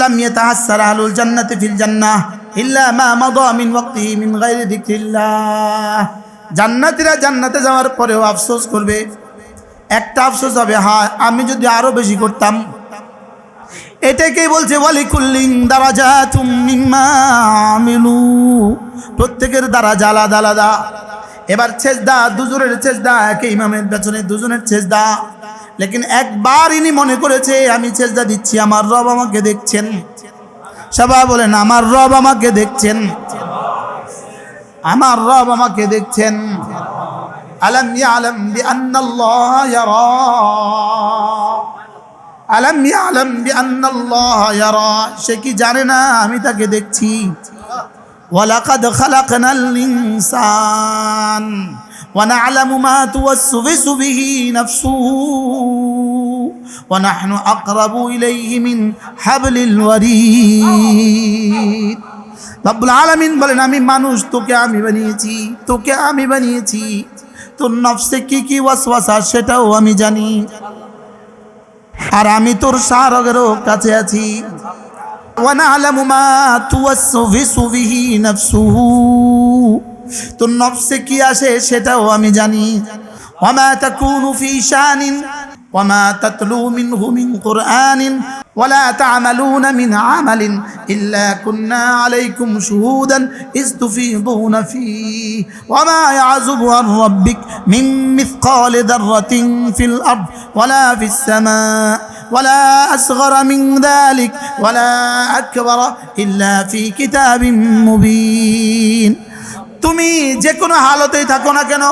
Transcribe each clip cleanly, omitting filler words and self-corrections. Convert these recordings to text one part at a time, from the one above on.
লাম ইয়াতাহাসসার আহলুল জান্নাতি ফিল জান্নাহ ইল্লা মা মাদা মিন ওয়াক্তিহি মিন গায়রি যিকরিল্লাহ। জান্নাতীরা জান্নাতে যাওয়ার পরেও আফসোস করবে, একটা আফসোস হবে, হ্যাঁ আমি যদি আরো বেশি করতাম। এটাকেই বলছে ওয়ালিকুল্লিন দারাজাতুম মিম্মা আমিলু, প্রত্যেকের দারাজা আলাদা আলাদা। এবার সেজদা, দুজনের সেজদা, একই ইমামের পেছনে দুজনের সেজদা, লেকিন একবার ইনি মনে করেছে আমি সেজদা দিচ্ছি, আমার রব আমাকে দেখছেন। সবাই বলেন আমার রব আমাকে দেখছেন, আমার রব আমাকে দেখছেন। আলাম ইয়ালাম বিআন্নাল্লাহ ইয়ারা, আলাম ইয়ালাম বিআন্নাল্লাহ ইয়ারা, সে কি জানে না আমি তাকে দেখছি। ওয়ালাকাদ খালাকনাল ইনসান ওয়া না'লামু মা তুওয়াসওয়িসু বিহি নাফসুহু ওয়া নাহনু আকরাবু ইলাইহি মিন হাবলিল ওয়ারিদ। রব্বুল আলামিন বলেন আমি মানুষ, তোকে আমি বানিয়েছি, তোকে আমি বানিয়েছি, তোর নফসে কি কি ওয়াসওয়াসা সেটাও আমি জানি, আর আমি তোর সারগেরও কাছে আছি। ওয়া না'লামু মা তুওয়াসওয়িসু বিহি নাফসুহু, তোর নফসে কি আসে সেটাও আমি জানি। ওয়া মা তাকুনু ফি শানিন ওয়া মা তাতলু মিনহু মিন কুরআনিন ওয়া লা তা'মালুনা মিন আমালিন ইল্লা কুন্না আলাইকুম শুহুদান ইয তুফীদুনা ফীহি ওয়া মা ইয়াযুবু আন রাব্বিক মিন মিসকালি যাররাতিন ফিল আরদ ওয়া লা ফিস সামা ওয়ালা আসগরা মিন যালিক ওয়ালা আকবারা ইল্লা ফি কিতাবিম মুবিন। তুমি যে কোনো হালতেই থাকো না কেন,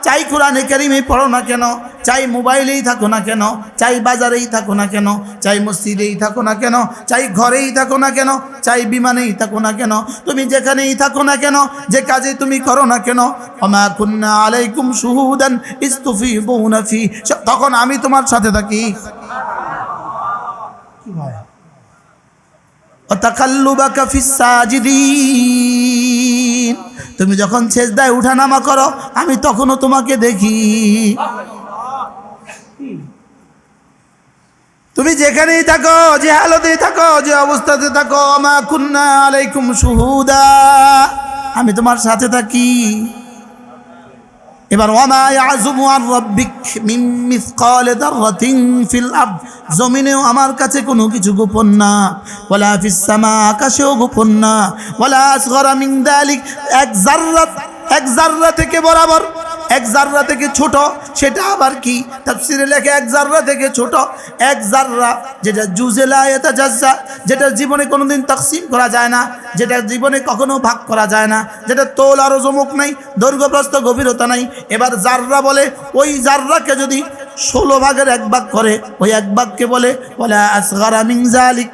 চাই কোরআনে কারিমে পড়ো না কেন, চাই মোবাইলেই থাকো না কেন, চাই বাজারেই থাকো না কেন, চাই মসজিদেই থাকো না কেন, চাই ঘরেই থাকো না কেন, চাই বিমানেই থাকো না কেন, তুমি যেখানেই থাকো না কেন, যে কাজে তুমি করো না কেন, ওমা কুন্না আলাইকুম শুহুদান ইয তুফীদুনা ফী, তখন আমি তোমার সাথে থাকি। ওয়া তাকাল্লুবাকা ফিস সাজিদিন, তুমি যখন সেজদায় উঠানামা করো আমি তখনও তোমাকে দেখি। তুমি যেখানেই থাকো, যে হালতেই থাকো, যে অবস্থাতে থাকো, মা কুন্না আলাইকুম শুহুদা, আমি তোমার সাথে থাকি। এবার ওয়ামা ইয়াযুবু আন রাব্বিক মিন মিসকালি যাররাতিন ফিল আরদ, জমিনেও আমার কাছে কোনো কিছু গোপন না, ওয়ালা ফিস সামা, আকাশেও গোপন না, ওয়ালা আসগরা মিন যালিক, এক জাররা থেকে বরাবর, এক জাররা থেকে ছোট, সেটা আবার কি তাফসীরে লেখে এক জাররা থেকে ছোট, এক জাররা যেটা জুজে লা ইয়াতাজাজ্জা, যেটা জীবনে কোনোদিন তাকসিম করা যায় না, যেটা জীবনে কখনো ভাগ করা যায় না, যেটা তোল আর জমক নাই, দৈর্ঘ্য প্রস্থ গভীরতা নাই। এবার জাররা বলে ওই জাররাকে যদি 16 ভাগের 1 ভাগ করে, ওই 1 ভাগকে বলে ওয়ালা আসগরা মিন যালিক।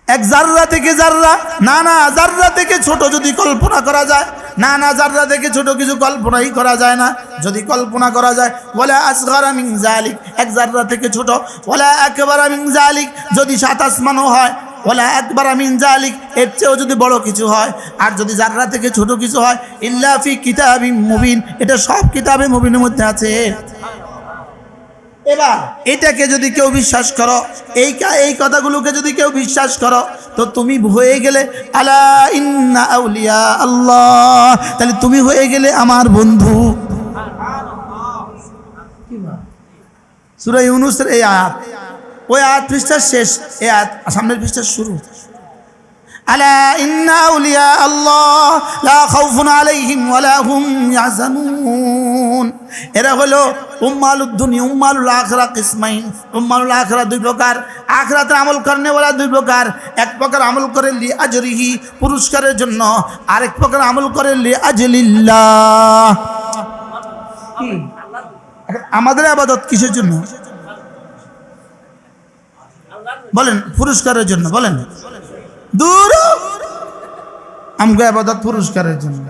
এক জাররা থেকে জাররা, না না জাররা থেকে ছোট যদি কল্পনা করা যায়, না না জাররা থেকে ছোট কিছু কল্পনাই করা যায় না, যদি কল্পনা করা যায় ওয়ালা আসগরা মিন যালিক, এক জাররা থেকে ছোট, ওয়ালা আকবারা মিন যালিক, যদি 7 আসমানও হয়, ওয়ালা আকবারা মিন যালিক, এর চেয়েও যদি বড় কিছু হয়, আর যদি জাররা থেকে ছোট কিছু হয়, ইল্লা ফি কিতাবিম মুবিন, এটা সব কিতাবে মুবিনের মধ্যে আছে। এবার এটাকে যদি কেউ বিশ্বাস করো, এই কথাগুলোকে যদি কেউ বিশ্বাস করো, তো তুমি হয়ে গেলে আলা ইন্না আউলিয়া আল্লাহ, তাহলে তুমি হয়ে গেলে আমার বন্ধু। সূরা ইউনূসের এই আয়াত, ওই আয়াত পৃষ্ঠার শেষ, এই আয়াত সামনের পৃষ্ঠার শুরু। আলা ইন্না আউলিয়া আল্লাহ লা খাউফুন আলাইহিম ওয়ালা হুম ইয়াহজানুন, এরা হলো উম্মালুদ দুনিয়া উম্মালুল আখিরা কিসমাইন। উম্মালুল আখিরা 2 প্রকার, আখিরাতে আমল করনে ওয়ালা 2 প্রকার, এক প্রকার আমল করে লি আজরিহি, পুরস্কারের জন্য, আরেক প্রকার আমল করে লি আজলিল্লাহ। আমাদের ইবাদত কিসের জন্য বলেন? পুরস্কারের জন্য। বলেন দূর, আমগো ইবাদত পুরস্কারের জন্য।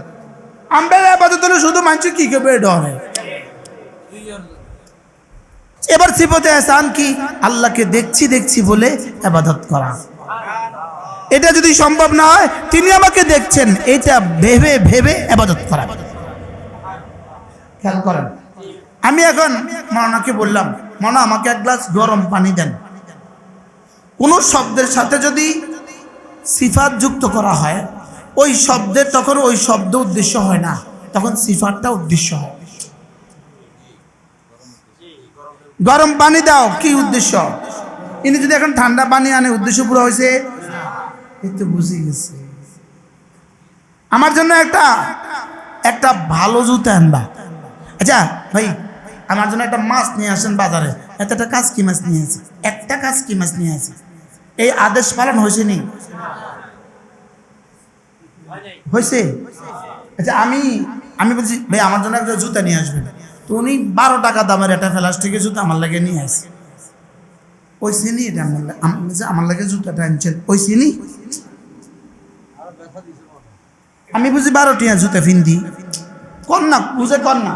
আমরা ইবাদত হলো শুধু মানুষ কি করবে ডরে। এবার সিফতে ইহসান কি? আল্লাহকে দেখছি দেখছি বলে ইবাদত করা। এটা যদি সম্ভব না হয়, তিনি আমাকে দেখছেন, এটা ভেবে ভেবে ইবাদত করা। খেয়াল করেন, আমি এখন মনাকে বললাম, মনা আমাকে 1 গ্লাস গরম পানি দেন। কোনো শব্দের সাথে যদি সিফাত যুক্ত করা হয়, ওই শব্দের তখন ওই শব্দ উদ্দেশ্য হয় না, তখন সিফাতটা উদ্দেশ্য হয়। গরম পানি দাও, কি উদ্দেশ্য? ইনি যদি এখন ঠান্ডা পানি আনে, উদ্দেশ্য পুরো হয়েছে? এই তো বুঝে গেছে। আমার জন্য একটা ভালো জুতা আনবা। আচ্ছা ভাই, আমার জন্য একটা মাছ নিয়ে আসেন বাজারে। একটা কাজ কি মাছ নিয়ে আসে, একটা কাজ কি মাছ নিয়ে আসে, এই আদেশ পালন হয়েছে নি? হয়েছে? আচ্ছা আমি বলছি ভাই আমার জন্য একটা জুতা নিয়ে আসবেন, তো উনি 12 টাকা দামের একটা প্লাস্টিকের জুতা আমার লাগে নিয়ে আসে। ওই চিনি এটা আমার লাগে জুতাটা আনছেন, ওই চিনি আমি বুঝি 12 টিয়া জুতা ফিন্দি কর না, বুঝে কর না,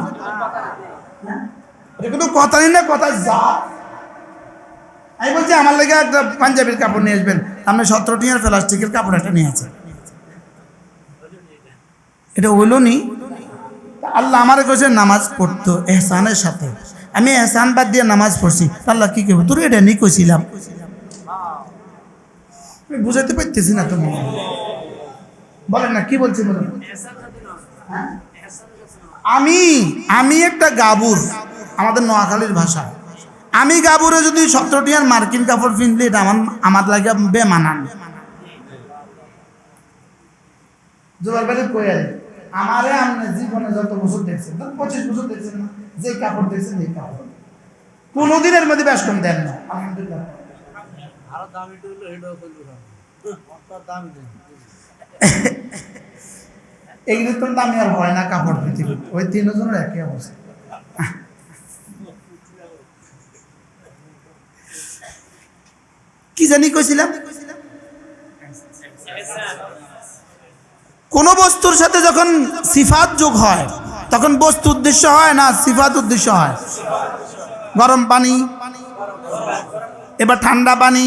কোনো কথা নেই না, কথা যা। আমি বলছি আমার লাগে একটা পাঞ্জাবির কাপড় নিয়ে আসবেন, আপনি 17 টিয়ার প্লাস্টিকের কাপড় একটা নিয়ে আছে, এটা হইল নি? আল্লাহ আমার কাছে নামাজ পড়তো এহসানের সাথে, আমি এহসান বাদ দিয়ে নামাজ পড়ছি, আল্লাহ কি কেবো তোর এটা নিয়ে কইছিলাম, আমি বুঝাইতে পারতেছি না। তুমি বলেন না কি বলছি বলেন। আমি একটা গাবুর, আমাদের নোয়াখালীর ভাষা, আমি গাবুরে যদি 17 টিয়ার মার্কিন কাপড় কিনলে এটা আমার লাগে বেমানান। জোয়ার বাড়ি কই আরে আমারে আপনি জীবনে যত বছর দেখছেন, 25 বছর দেখছেন না, যে কাপড় দেখছেন এই কাপড় কোনোদিনের মধ্যে বেশ কম দেন না। আলহামদুলিল্লাহ। আরো দামি হইলো এটাও কইলো না, কত দামি দেন এগুলো তো দামি আর হয় না কাপড় পৃথিবী, ওই 3 জনের একই অবস্থা। কি জানি কইছিলাম, কোন বস্তুর সাথে যখন সিফাত যোগ হয় তখন বস্তু উদ্দেশ্য হয় না সিফাত উদ্দেশ্য হয়। গরম পানি, এবার ঠান্ডা পানি,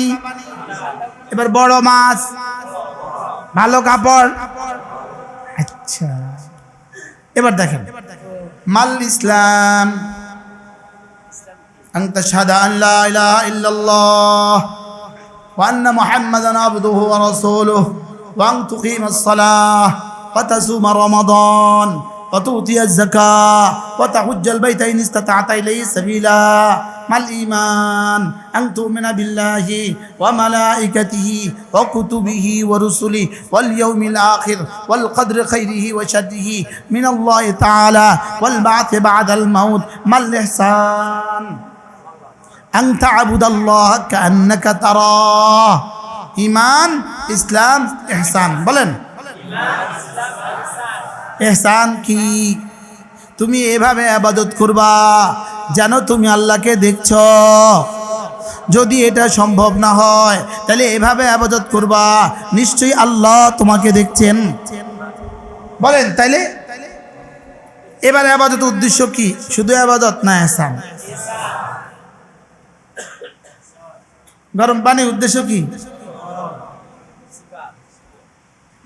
এবার বড় মাছ, ভালো কাপড়। আচ্ছা এবার দেখেন, মাল ইসলাম আনতা শাহাদা আন লা ইলাহা ইল্লাল্লাহ ওয়া আন্না মুহাম্মাদান আবদুহু ওয়া রাসূলুহু ওয়া আন তুকিমাস সালাহ ওয়া তাসুমা রমাদান ওয়া তুতিয়াজ যাকাহ ওয়া তাহুজ্জাল বাইতা ইন ইসতাতা'তা ইলাইহি সাবিলা। মাল ঈমান আন তু'মিনা বিল্লাহি ওয়া মালাইকাতিহি ওয়া কুতুবিহি ওয়া রুসুলিহি ওয়াল ইয়াউমিল আখির ওয়াল কদরি খাইরিহি ওয়া শাররিহি মিনাল্লাহি তাআলা ওয়াল বা'থি বা'দাল মাউত। মাল ইহসান আন তা'বুদাল্লাহা কাআন্নাকা তারাহ। ঈমান, ইসলাম, ইহসান। বলেন ইহসান কি? তুমি এভাবে ইবাদত করবা যেন তুমি আল্লাহকে দেখছো। যদি এটা সম্ভব না হয় তাহলে এভাবে ইবাদত করবা নিশ্চয়ই আল্লাহ তোমাকে দেখছেন। বলেন তাইলে এবার ইবাদত উদ্দেশ্য কি? শুধু ইবাদত না, ইহসান। গরম পানি উদ্দেশ্য কি?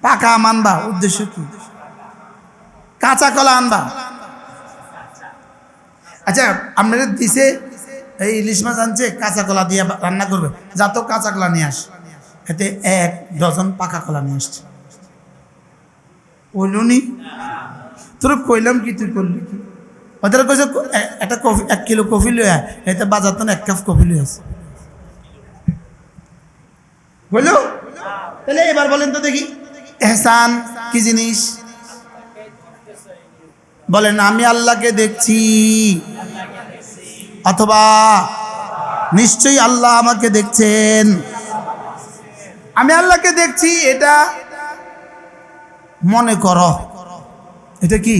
পাকা আম আনবা, উদ্দেশ্য কি? কাঁচা কলা আনবা। আচ্ছা আপনারা দিছে এই ইলিশ মাছ আনছে, কাঁচা কলা দিয়ে রান্না করবে, যা তো কাঁচা কলা নিয়ে আস, এতে 1 ডজন পাকা কলা নিয়ে আসছে। বলুনি তোর কইলাম কি, তুই করলি কি? ওদের কইছে একটা কফি, 1 কিলো কফি লইয়া, এতে বাজার তো 1 কাপ কফি লইয়া আছে। বললো তাহলে এবার বলেন তো দেখি ইহসান কি জিনিস? বলেন আমি আল্লাহকে দেখছি, অথবা নিশ্চয়ই আল্লাহ আমাকে দেখছেন। আমি আল্লাহকে দেখছি এটা মনে করো, এটা কি?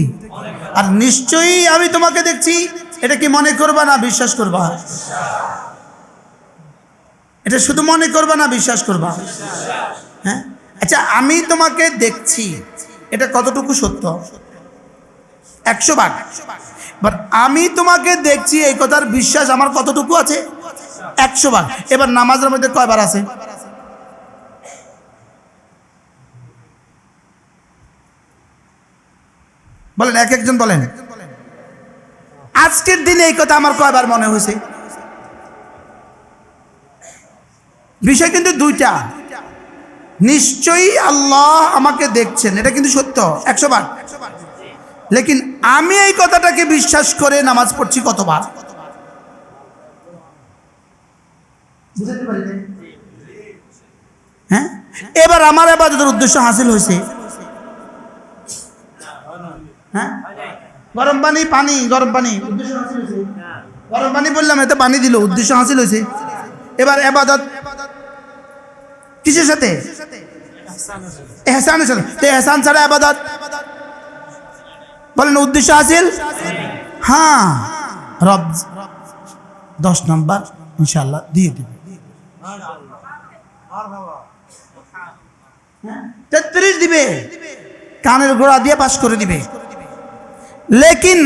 আর নিশ্চয়ই আমি তোমাকে দেখছি, এটা কি মনে করবা না বিশ্বাস করবা? এটা শুধু মনে করবা না বিশ্বাস করবা? হ্যাঁ। আচ্ছা আমি তোমাকে দেখছি, এটা কতটুকু সত্য? 100 ভাগ। বাট আমি তোমাকে দেখছি এই কথার বিশ্বাস আমার কতটুকু আছে? 100 ভাগ। এবার নামাজের মধ্যে কয়বার আছে? বলেন, এক একজন বলেন। আজকের দিনে এই কথা আমার কয়বার মনে হয়েছে? বিষয় কিন্তু দুইটা। নিশ্চয়ই আল্লাহ আমাকে দেখছেন, এটা কিন্তু সত্য 100 বার। লেকিন আমি এই কথাটাকে বিশ্বাস করে নামাজ পড়ছি কতবার? বুঝতে পারি? হ্যাঁ, এবার আমার ইবাদতের উদ্দেশ্য হাসিল হয়েছে। হ্যাঁ, গরম পানি গরম পানি উদ্দেশ্য হাসিল হয়েছে। গরম পানি বললাম, এতে পানি দিল, উদ্দেশ্য হাসিল হয়েছে। এবার ইবাদত কিসের সাথে? ইহসানের সাথে। তো ইহসান ছাড়া ইবাদত বলেন উদ্দেশ্য হাসিল? হ্যাঁ, রব 10 নম্বর ইনশাআল্লাহ দিয়ে দিবে। 33 দিবে, কানের গোড়া দিয়ে পাস করে দিবে। লেকিন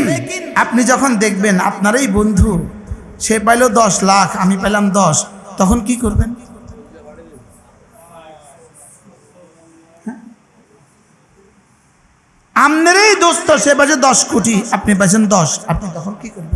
আপনি যখন দেখবেন আপনার এই বন্ধু সে পাইল 10 লাখ, আমি পেলাম 10, তখন কি করবেন? আপনার এই দোস্ত সে পাচ্ছে 10 কোটি, আপনি পাচ্ছেন 10, আপনি তখন কি করবেন?